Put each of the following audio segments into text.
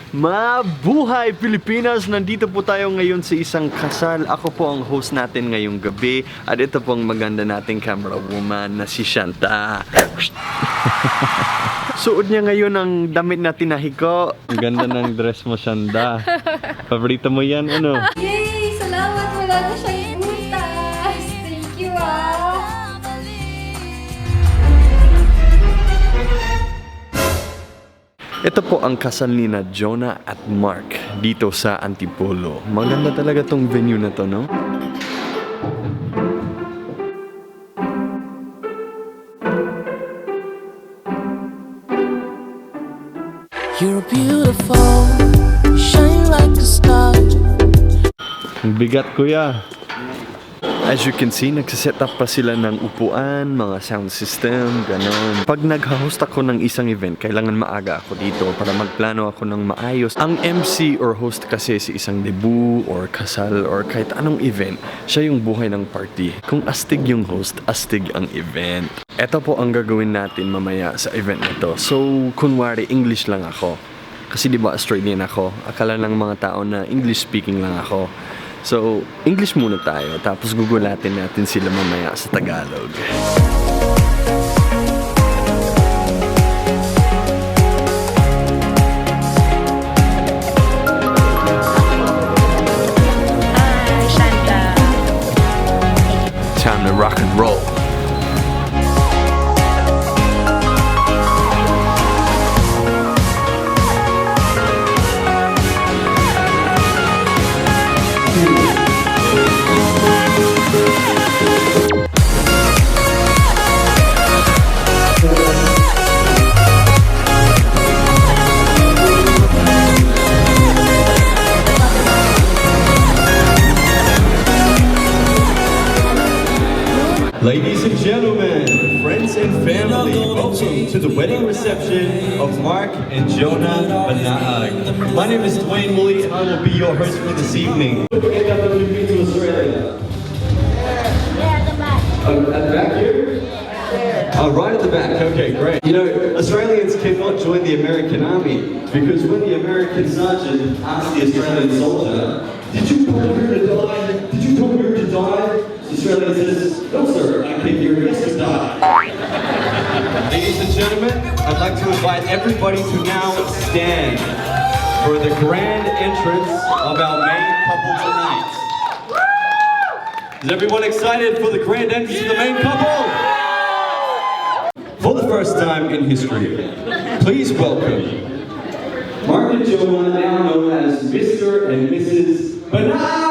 Mabuhay Pilipinas! Nandito po tayo ngayon sa isang kasal. Ako po ang host natin ngayong gabi. At ito po ang maganda nating camera woman na si Shanta. Suot niya ngayon ang damit na tinahiko. Ang ganda ng dress mo, Shanta. Paborito mo yan, ano? Yay! Salamat! Wala na siyang butas! Thank you, Ito po ang kasal ni na Jonah at Mark dito sa Antipolo. Maganda talaga tong venue na to, no? You're beautiful, shine like a star. Ang bigat, kuya. As you can see, nagsiset up pa sila ng upuan, mga sound system, ganon. Pag nag-host ako ng isang event, kailangan maaga ako dito para magplano ako ng maayos. Ang MC or host kasi sa isang debut or kasal or kahit anong event, siya yung buhay ng party. Kung astig yung host, astig ang event. Ito po ang gagawin natin mamaya sa event na to. So, kunwari, English lang ako. Kasi diba Australian ako, akala ng mga tao na English speaking lang ako. So, English muna tayo, tapos gugulatin natin sila mamaya sa Tagalog. Hi, Shanta. Time to rock and roll. Ladies and gentlemen, friends and family, welcome to the wedding reception of Mark and Jonah Banaag. My name is Dwayne Woolley and I will be your host for this evening. We've been to Australia. Yeah, the back. At the back here? Oh, right at the back. Okay, great. You know, Australians cannot join the American army because when the American sergeant asked the Australian soldier, "Did you come here to die? Did you come here to die?" The Australian says, "No, sir, I came here to die." Ladies and gentlemen, I'd like to invite everybody to now stand for the grand entrance of our main couple tonight. Is everyone excited for the grand entrance of the main couple? For the first time in history, please welcome Mark and Jonah, now known as Mr. and Mrs. Banaag!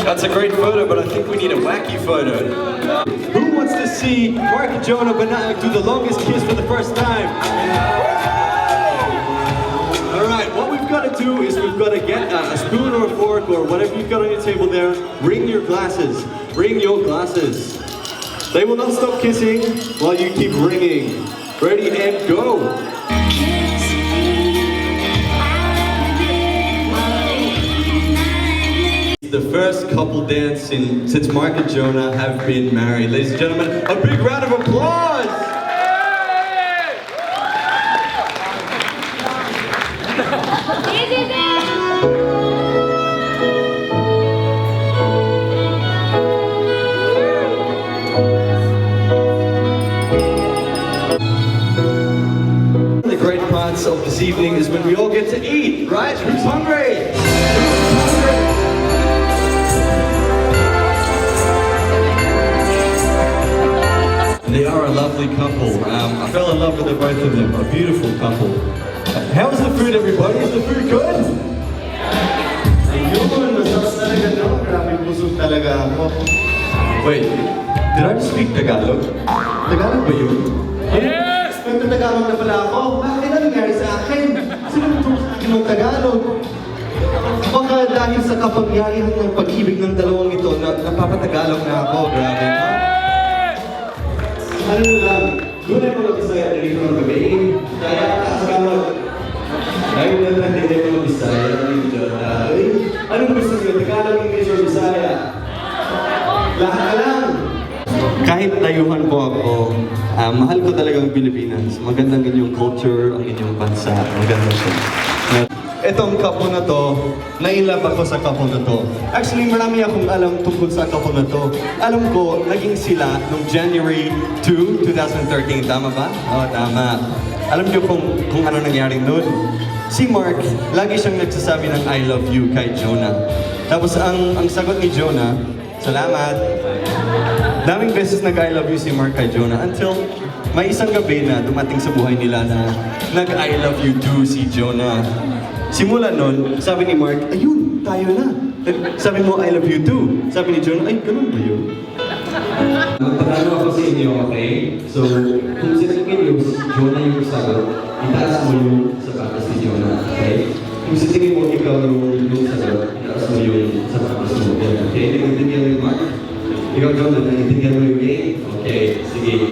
That's a great photo, but I think we need a wacky photo. Who wants to see Mark and Jonah Banaag do the longest kiss for the first time? Alright, what we've got to do is we've got to get a spoon or a fork or whatever you've got on your table there. Bring your glasses. Bring your glasses. They will not stop kissing while you keep ringing. Ready and go! The first couple dance since Mark and Jonah have been married. Ladies and gentlemen, a big round of applause! The great parts of this evening is when we all get to eat, right? Who's hungry? Who's hungry? They are a lovely couple. I fell in love with the both of them. A beautiful couple. How's the food, everybody? Is the food good? Ayun, masarap talaga, no? Grabe, busog talaga ako. Wait, did I speak Tagalog? Tagalog ba yun? Yes! Nagtatagalog na pala ako. Bakit? Tagalog. Baka dahil sa kapangyarihan ng pag-ibig ng dalawang ito, napapatagalog na ako. Grabe. Ano lang, gulay mga Bisaya na rin ng gabi. Kaya Tagalog. Ayaw na lang din mga Bisaya. Anong gusto nyo? Tagalog, English, or Bisaya? Lahat ka lang. Kahit layuhan po ako, mahal ko talaga ang Pilipinas. Magandang inyong culture, ang inyong bansa. Maganda siya. Itong kapo na to, nailap ako sa kapo na to. Actually, marami akong alam tungkol sa kapo na to. Alam ko, naging sila noong January 2, 2013. Tama ba? Oo, tama. Alam niyo kung ano nangyari noon? Si Mark, lagi siyang nagsasabi ng I love you kay Jonah. Tapos ang sagot ni Jonah, salamat. Daming beses nag-I love you si Mark kay Jonah until may isang gabi na dumating sa buhay nila na nag-I love you too si Jonah. Simula nun, sabi ni Mark, ayun, tayo na. Sabi mo, I love you too. Sabi ni Jonah, ay, ganun ba yun? Magpatalo ako sa inyo, okay? So, kung sisipin niyo, Jonah yung sagot, itaas mo yung sapatos ni Jonah, okay? Kung sisipin mo, ikaw yung sagot, itaas mo yung sapatos mo, okay? Nag-intindihan mo yung Mark? Ikaw, Jonah, nag-intindihan mo yung game? Okay, sige.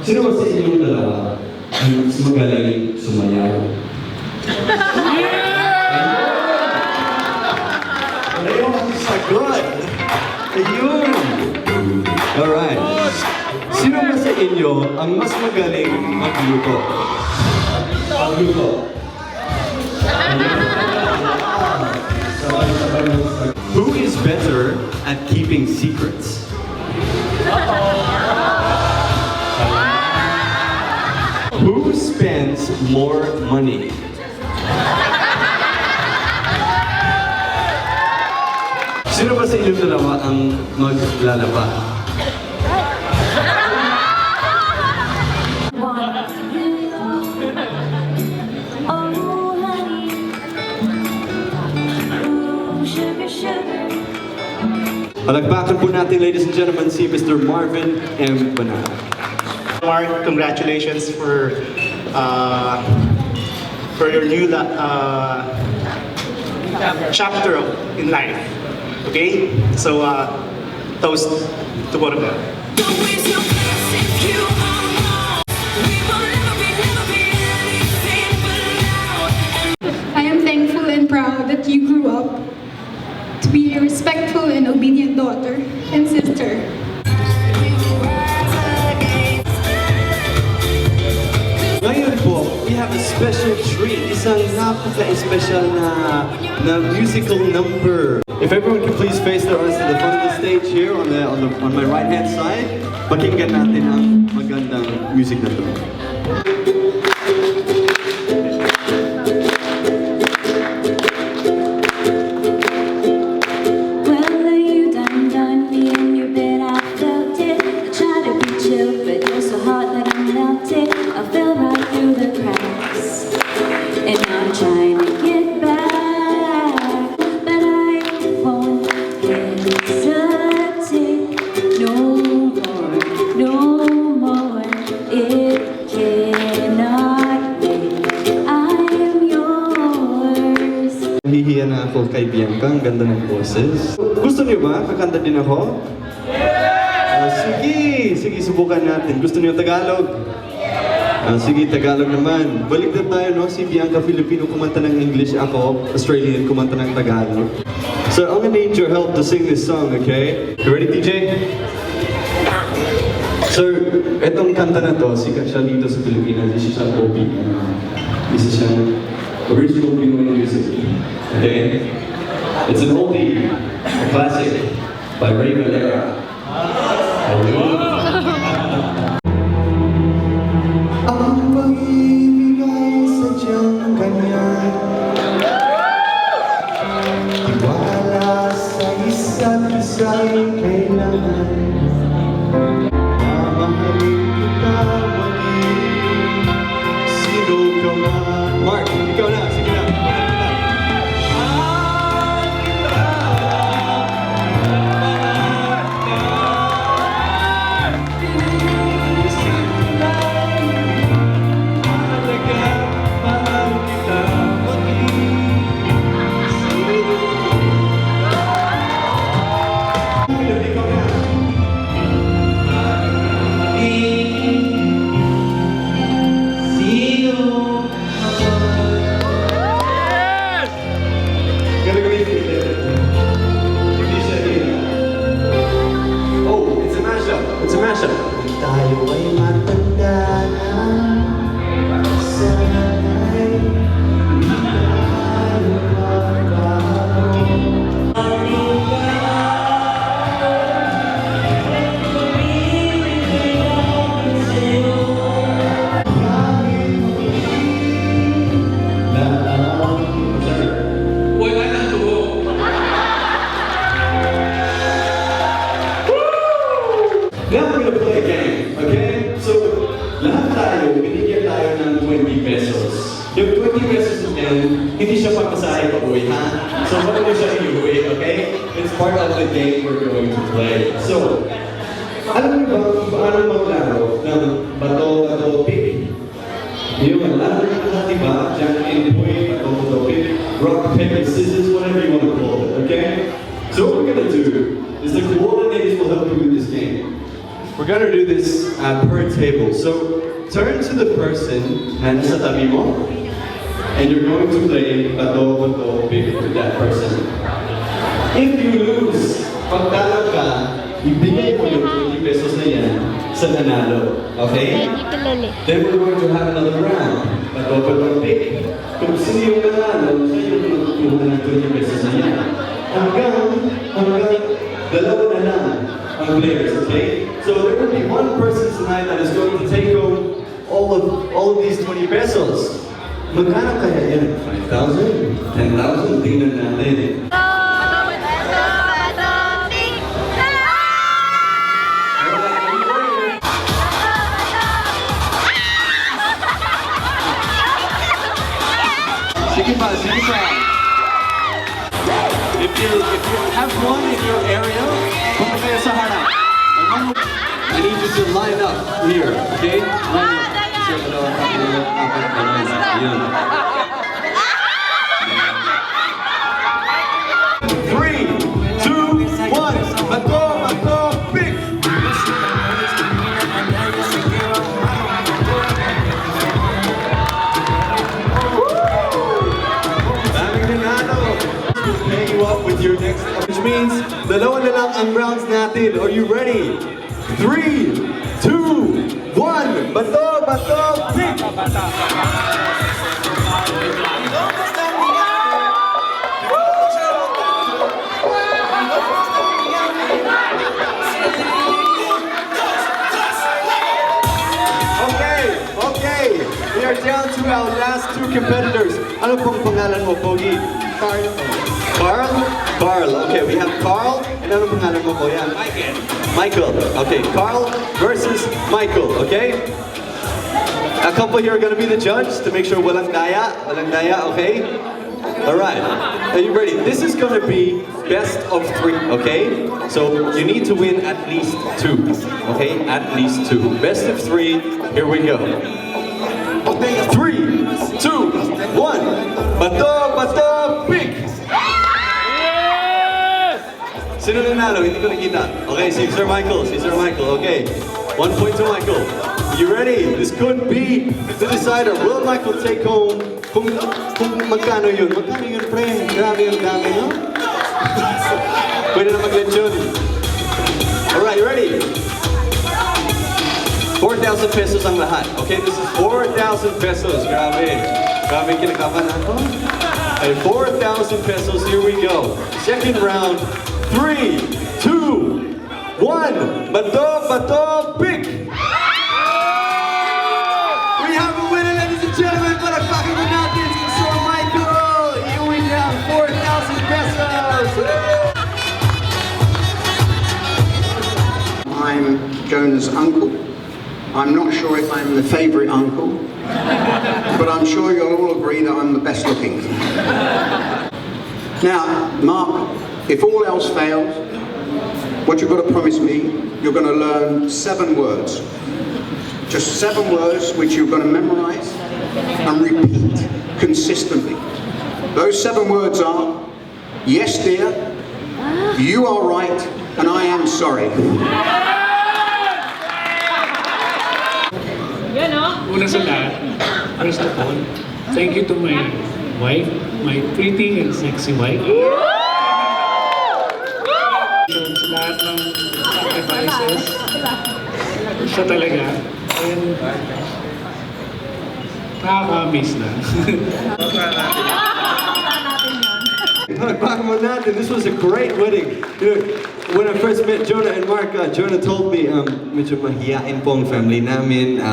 Sino ba sa inyong dalawa ang mas magaling sumayaw? Ayun ang sagot! Ayun! Alright. Sino ba sa inyo ang mas magaling magluto? Magluto. Who is better at keeping secrets? Who spends more money? Sino ba sa inyong dalawa ang maglalaba? Palagpakan po natin, ladies and gentlemen, si Mr. Marvin M. Banana. Mark, congratulations for your new chapter in life. Okay, so toast to both of them. I am thankful and proud that you grew up to be a respectful and obedient daughter and sister. Ngayon po, we have a special treat. Isang napaka-special na musical number. If everyone can please face their eyes to the front of the stage here on my right-hand side, pakinggan natin ang magandang music na to. Hihiya na ako kay Bianca, ang ganda ng boses. Gusto niyo ba? Kakanta din ako? Sige, subukan natin. Gusto niyo Tagalog? Sige, Tagalog naman. Balik na tayo, no? Si Bianca Filipino kumanta ng English, ako Australian kumanta ng Tagalog. So I'm gonna need your help to sing this song, okay? You ready, DJ? So, etong kanta na to, sikat siya dito sa Pilipinas. Isa siyang OP. Isa siyang original Pinoy music. Okay? It's an oldie, a classic by Ray Valera. Ang pag-ibig ay sadyang ganyan. Tiwala sa isa't isa'y kailangan. Mamahalin kita maging sino ka man. Mark, ikaw na, sige na. pesos. Yung 20 pesos yan, hindi siya pamasahe pa uwi, ha? So, wala mo siya iuwi, okay? It's part of the game we're going to play. So, alam niyo ba kung paano maglaro ng bato-bato pick? Yung laro ng lahat, diba? Jack and Boy, bato-bato pick, rock, paper, scissors, whatever you want to call it, okay? So what we're gonna do is the coordinators will help you with this game. We're gonna do this per table. So turn to the person and sa tabi mo, and you're going to play bato-bato pick with that person. If you lose, pag talo ka, ibigay mo yung 20 pesos na yan sa nanalo. Okay? Then we're going to have another round. Bato-bato pick. Kung sino yung nanalo, siya yung magkukuha ng 20 pesos na yan. Hanggang dalawa na lang ang players, okay? So there will be one person tonight that is going to take home all of these 20 pesos. Magkano kaya yan? 5,000? 10,000? Tingnan natin. Sige pa, sige pa. If you have one in your area, punta kayo sa harap. I need you to line up here, okay? Line up. 3, 2, 1. Bato, bato, pick. Pay you up with your next, which means dalawa na lang ang rounds natin. Are you ready? 3, 2, 1. Bato, bato, pick. Okay. We are down to our last two competitors. Ano pong pangalan mo, Pogi? Carl? Carl. Okay, we have Carl. And ano pangalan mo po yan? Michael. Okay, Carl versus Michael, okay? A couple here are going to be the judge to make sure walang daya, okay? Alright, are you ready? This is going to be best of 3, okay? So you need to win at least 2, okay? At least 2. Best of 3, here we go. 3, 2, 1. Bato, bato, pick! Sino nanalo? Hindi ko nakita. Okay, si Sir Michael, okay. 1 point to Michael. You ready? This could be the decider. Will Michael take home? Kung magkano yun? Magkano yun, pre? Grabe yung dami, no? Pwede na mag-lechon. Alright, you ready? 4,000 pesos ang lahat. Okay, this is 4,000 pesos. Grabe. Grabe kinakabahan ako. Okay, 4,000 pesos. Here we go. Second round. 3, 2, 1. Bato, bato, pick. We have a winner, ladies and gentlemen. Palakpakan mo natin si Sir Michael. Iuwi niya ang 4,000 pesos. I'm Jonah's uncle. I'm not sure if I'm the favourite uncle, but I'm sure you'll all agree that I'm the best looking. Now, Mark, if all else fails, what you've got to promise me, you're going to learn 7 words. Just 7 words which you're going to memorize and repeat consistently. Those 7 words are, yes dear, you are right, and I am sorry. Una sa lahat, first of all, thank you to my wife, my pretty and sexy wife. Sa lahat ng sacrifices, siya talaga. And nakaka-miss na. This was a great wedding. You know, when I first met Jonah and Mark, Jonah told me, medyo mahiyain po ang family namin,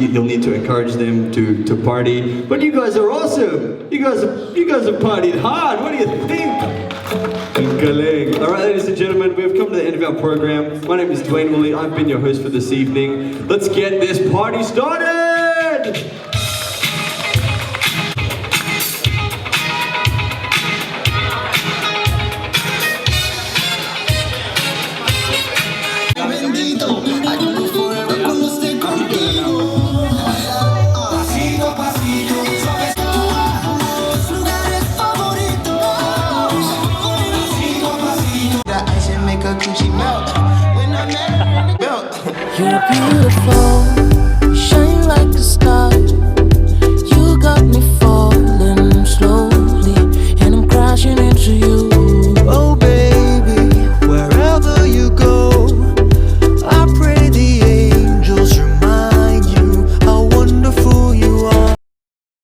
you'll need to encourage them to party. But you guys are awesome. You guys have partied hard. What do you think? Galing. All right, ladies and gentlemen, we've come to the end of our program. My name is Dwayne Woolley. I've been your host for this evening. Let's get this party started. her coochie melt. When I met her in the belt. You're beautiful.